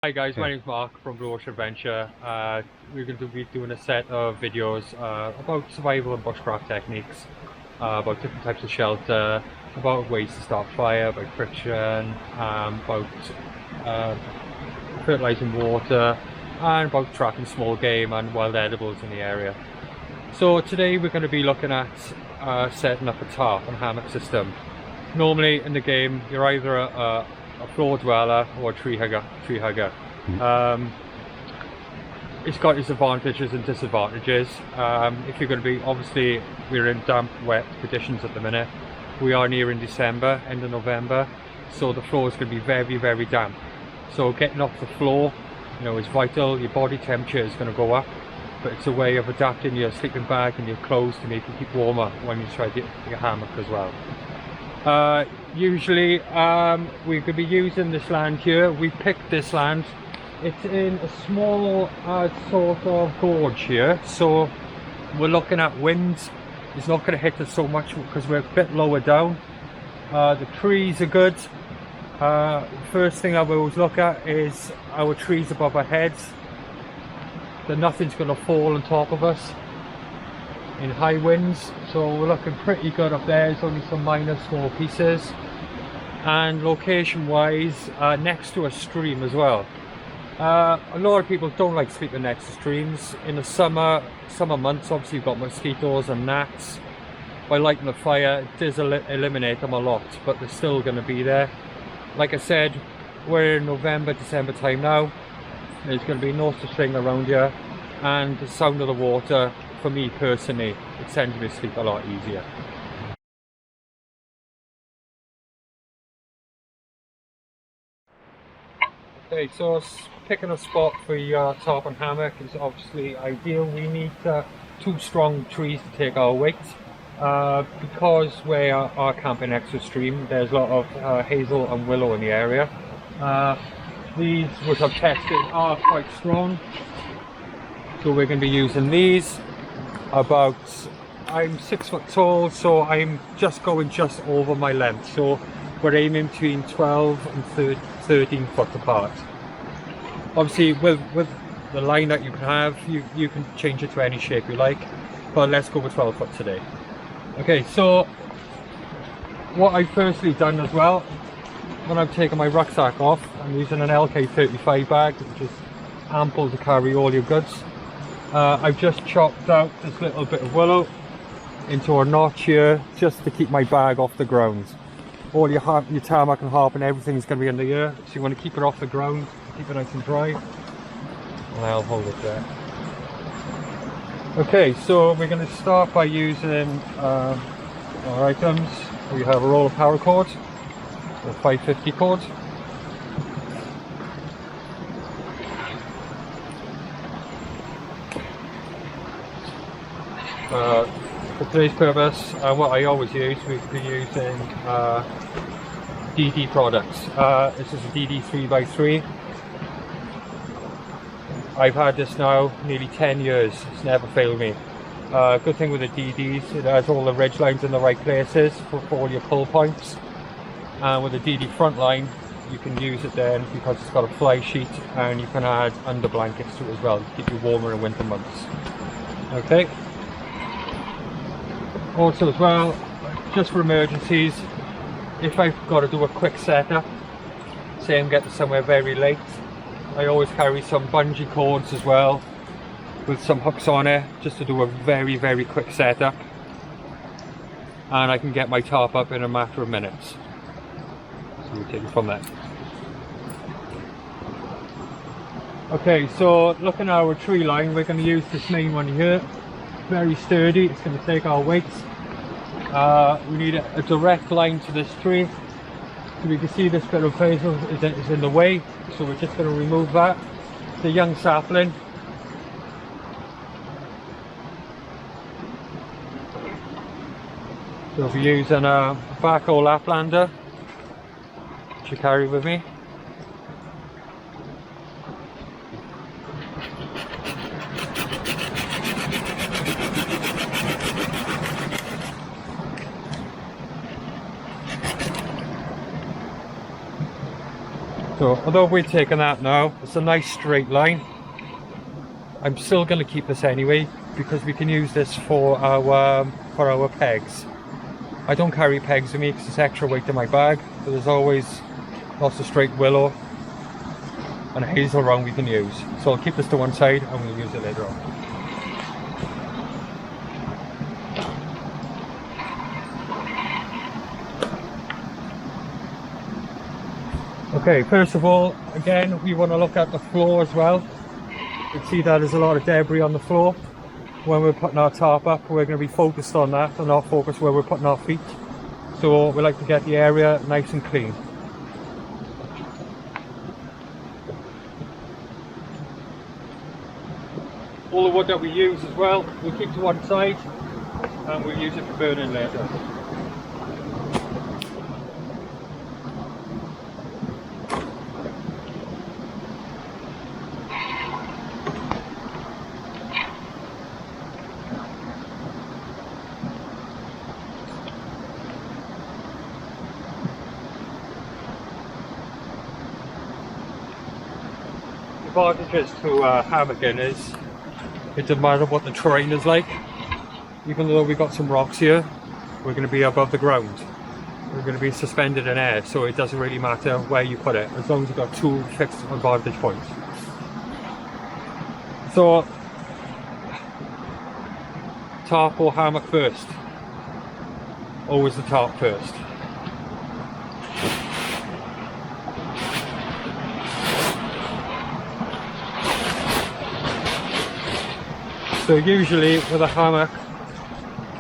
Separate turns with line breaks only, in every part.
Hi guys, my name is Mark from Blue Ocean Adventure. We're going to be doing a set of videos about survival and bushcraft techniques, about different types of shelter, about ways to start fire, about friction, about fertilising water, and about trapping small game and wild edibles in the area. So today we're going to be looking at setting up a tarp and hammock system. Normally in the game you're either a floor dweller or a tree hugger. It's got its advantages and disadvantages. If you're going to be, obviously we're in damp, wet conditions at the minute. We are nearing December, end of November, so the floor is going to be very, very damp. So getting off the floor, is vital. Your body temperature is going to go up, but it's a way of adapting your sleeping bag and your clothes to make you keep warmer when you try to get your hammock as well. Usually we could be using this land here. We picked this land. It's in a small sort of gorge here, so we're looking at winds. It's not going to hit us so much because we're a bit lower down. The trees are good. First thing I will always look at is our trees above our heads. That nothing's going to fall on top of us in high winds, so we're looking pretty good up there. There's only some minor small pieces, and location wise next to a stream as well. A lot of people don't like sleeping next to streams. In the summer months, obviously you've got mosquitoes and gnats. By lighting the fire, it does eliminate them a lot, but they're still going to be there. Like I said, we're in November, December time now. There's going to be no such thing around here, and the sound of the water, for me personally, it sends me to sleep a lot easier. Okay, so picking a spot for your tarp and hammock is obviously ideal. We need two strong trees to take our weight. Because we are camping next to a stream, there's a lot of hazel and willow in the area. These, which I've tested, are quite strong. So we're going to be using these. I'm 6 foot tall, so I'm just going just over my length. So we're aiming between 12 and 13 foot apart. Obviously with the line that you can have, you can change it to any shape you like, but let's go with 12 foot today. Okay, so what I've firstly done as well, when I've taken my rucksack off, I'm using an LK35 bag, which is ample to carry all your goods. I've just chopped out this little bit of willow into a notch here, just to keep my bag off the ground. All your tarmac and harp and everything is going to be under here, so you want to keep it off the ground, keep it nice and dry, and I'll hold it there. Okay, so we're going to start by using our items. We have a roll of paracord, a 550 cord. For today's purpose, what I always use, we'll be using DD products. This is a DD 3x3. I've had this now nearly 10 years, it's never failed me. Good thing with the DDs, it has all the ridge lines in the right places for all your pull points. And with the DD front line, you can use it then because it's got a fly sheet, and you can add under blankets to it as well to keep you warmer in winter months. Okay. Also as well, just for emergencies, if I've got to do a quick setup, say I'm getting somewhere very late, I always carry some bungee cords as well with some hooks on it, just to do a very, very quick setup, and I can get my tarp up in a matter of minutes. So we'll take it from there. Okay, so looking at our tree line, we're going to use this main one here. Very sturdy, it's going to take our weight. We need a direct line to this tree. So we can see this bit of hazel is in the way, so we're just going to remove that. It's a young sapling. So I'll be using a backhoe Laplander, which I carry with me. So although we're taking that now, it's a nice straight line. I'm still going to keep this anyway because we can use this for our pegs. I don't carry pegs with me because it's extra weight in my bag, but there's always lots of straight willow and hazel round we can use. So I'll keep this to one side and we'll use it later on. Okay, first of all, again, we want to look at the floor as well. You can see that there's a lot of debris on the floor. When we're putting our tarp up, we're going to be focused on that and not focused where we're putting our feet. So we like to get the area nice and clean. All the wood that we use as well, we'll keep to one side and we'll use it for burning later. The advantages to hammocking is it doesn't matter what the terrain is like. Even though we've got some rocks here, we're going to be above the ground. We're going to be suspended in air, so it doesn't really matter where you put it as long as you've got two fixed vantage points. So, tarp or hammock first? Always the tarp first. So usually with a hammock,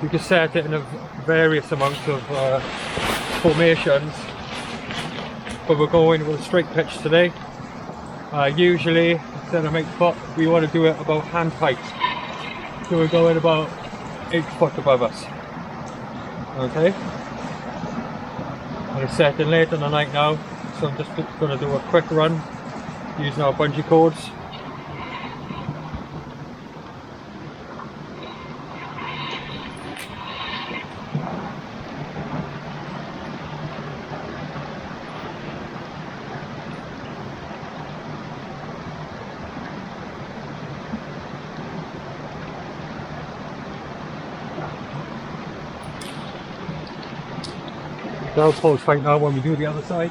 you can set it in a various amounts of formations, but we're going with a straight pitch today. Usually, instead of 8 foot, we want to do it about hand height. So we're going about 8 foot above us. Okay? And it's setting late in the night now, so I'm just going to do a quick run using our bungee cords. That'll pull us right now when we do the other side.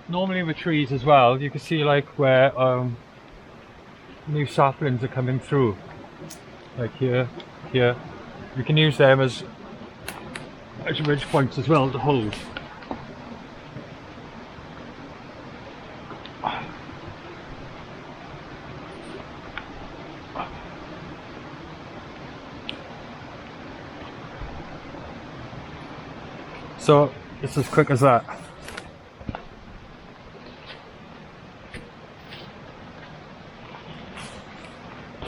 Normally with trees as well, you can see like where new saplings are coming through. Like here, here. You can use them as ridge points as well to hold. So it's as quick as that.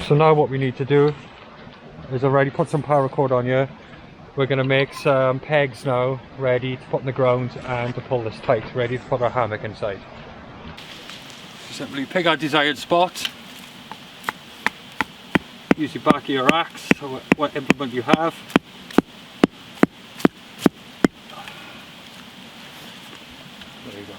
So now what we need to do is already put some paracord on here. We're going to make some pegs now ready to put in the ground and to pull this tight, ready to put our hammock inside. Simply pick our desired spot. Use your back of your axe or what implement you have. There you go.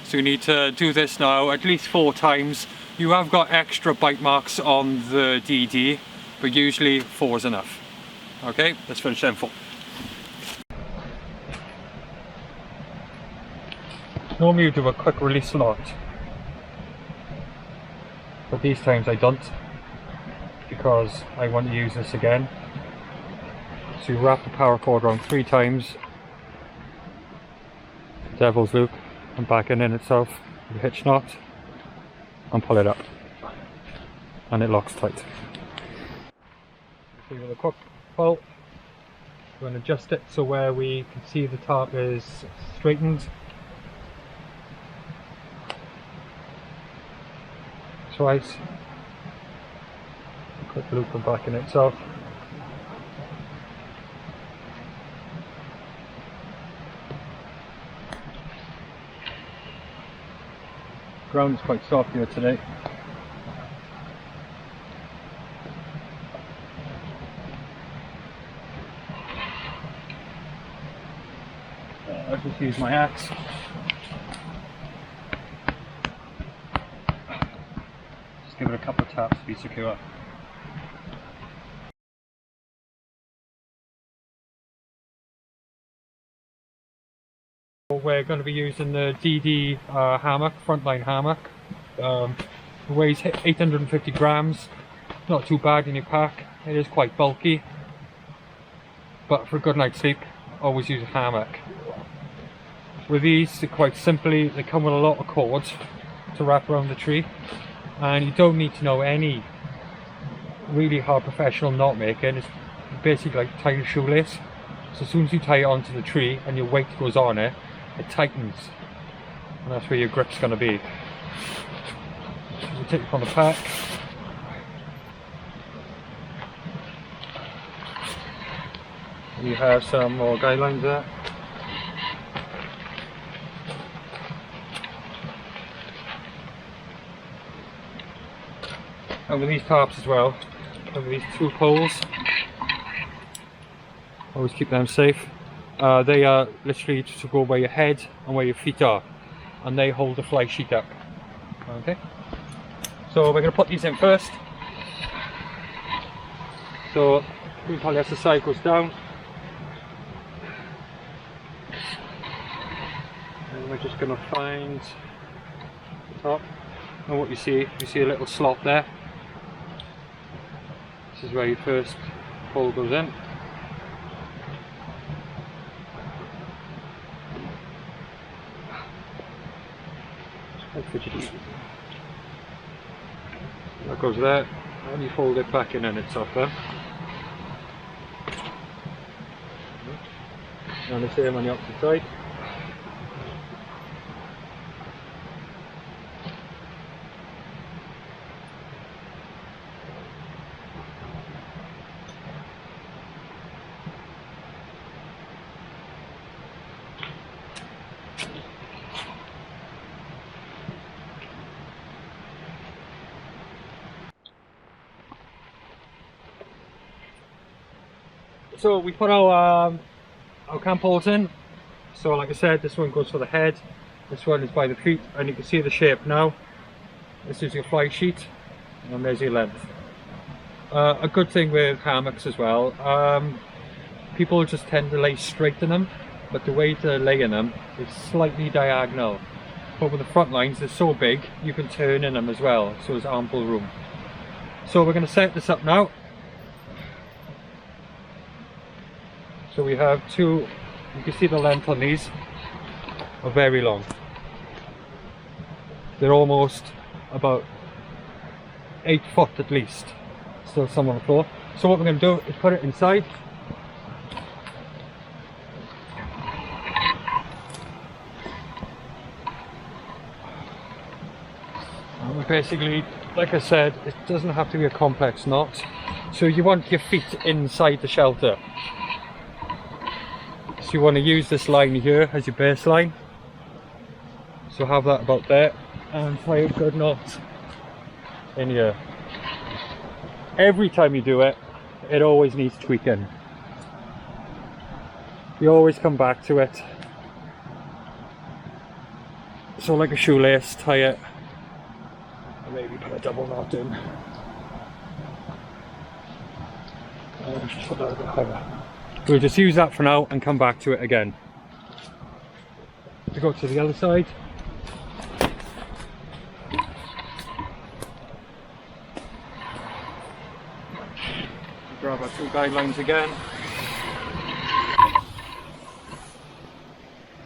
So you need to do this now at least 4 times. You have got extra bite marks on the DD, but usually 4 is enough. Okay, let's finish them 4. Normally you do a quick release knot, but these times I don't, because I want to use this again. So you wrap the paracord around 3 times, devil's loop, and back in itself, the hitch knot, and pull it up, and it locks tight. So with a quick pull, we're going to adjust it so where we can see the tarp is straightened. Twice, quick loop and back in itself. Ground is quite soft here today. Just use my axe. Just give it a couple of taps to be secure. We're going to be using the DD hammock, frontline hammock. It weighs 850 grams, not too bad in your pack. It is quite bulky, but for a good night's sleep, always use a hammock. With these, quite simply, they come with a lot of cords to wrap around the tree, and you don't need to know any really hard professional knot making. It's basically like tying a shoelace. So as soon as you tie it onto the tree and your weight goes on it, it tightens, and that's where your grip's going to be. So we take it from the pack. You have some more guidelines there. And with these tarps as well, and with these 2 poles, always keep them safe. They are literally to go where your head and where your feet are, and they hold the fly sheet up. Okay, so we're going to put these in first. So the polyester side goes down, and we're just going to find the top. And what you see a little slot there. This is where your first pole goes in. That goes there, and you fold it back in and it's off there. And the same on the opposite side. So we put our camp poles in. So like I said, this one goes for the head, this one is by the feet, and you can see the shape now. This is your fly sheet, and there's your length. A good thing with hammocks as well, people just tend to lay straight in them, but the way to lay in them is slightly diagonal. But with the front lines, they're so big, you can turn in them as well, so there's ample room. So we're going to set this up now. So we have 2, you can see the length on these are very long. They're almost about 8 foot at least. Still some on the floor. So what we're going to do is put it inside. And we basically, like I said, it doesn't have to be a complex knot. So you want your feet inside the shelter. So you want to use this line here as your baseline. So have that about there, and tie a good knot in here. Every time you do it, it always needs tweaking. You always come back to it. So like a shoelace, tie it, and maybe put a double knot in. And just put that a bit higher. We'll just use that for now and come back to it again. We go to the other side. Grab our 2 guidelines again.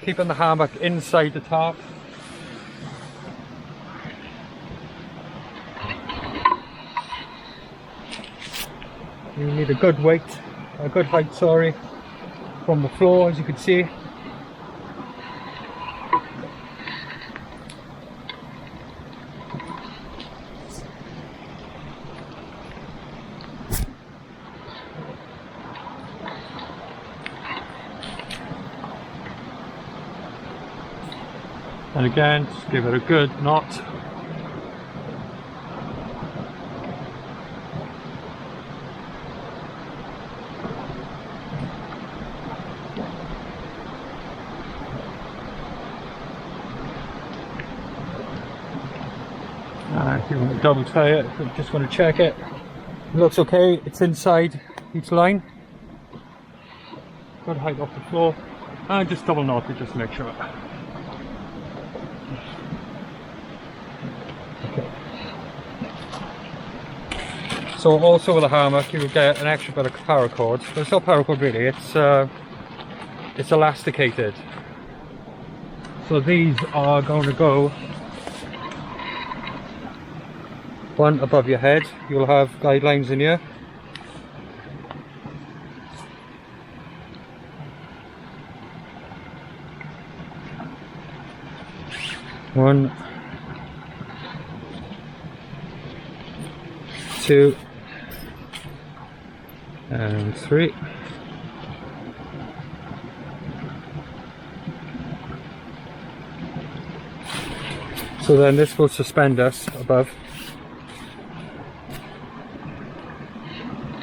Keeping the hammock inside the tarp. You need a good weight. A good height, sorry, from the floor, as you can see. And again, just give it a good knot. If you want to double tie it, if you just want to check it, it looks okay. It's inside each line. Got height off the floor, and just double knot it just to make sure. Okay. So also with a hammock, you will get an extra bit of paracord. But it's not paracord really. It's elasticated. So these are going to go one above your head. You'll have guidelines in here. One, two, and three. So then this will suspend us above.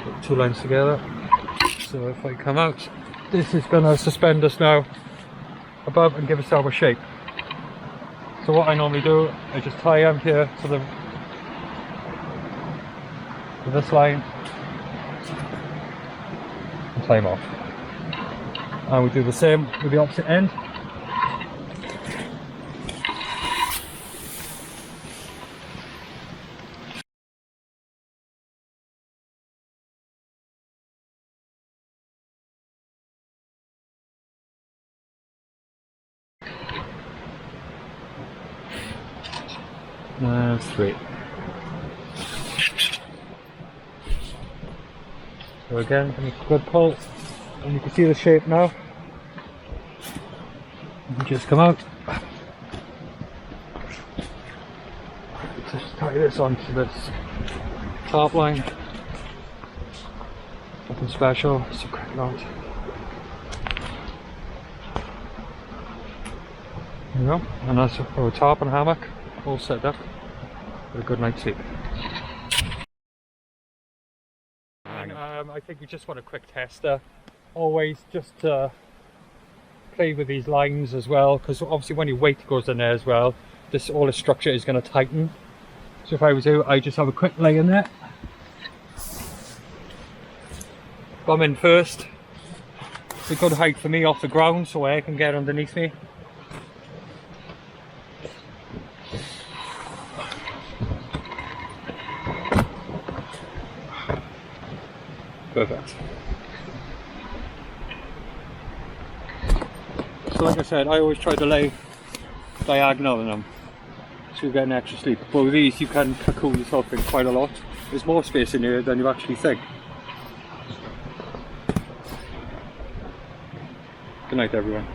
Put two lines together. So if I come out, this is going to suspend us now above and give us our shape. So what I normally do, I just tie them here to this line and tie them off. And we do the same with the opposite end. And three. So again, make a good pull, and you can see the shape now. You can just come out. Just tie this onto this top line. Nothing special, just a quick knot. There you go, and that's our top and hammock all set up for a good night's sleep. I think we just want a quick tester. Always just play with these lines as well, because obviously when your weight goes in there as well, all the structure is going to tighten. So if I was you, I just have a quick lay in there. Bum in first. It's a good height for me off the ground so air can get underneath me. Perfect. So like I said, I always try to lay diagonal in them so you get an extra sleep. But with these you can cocoon yourself in quite a lot. There's more space in here than you actually think. Good night everyone.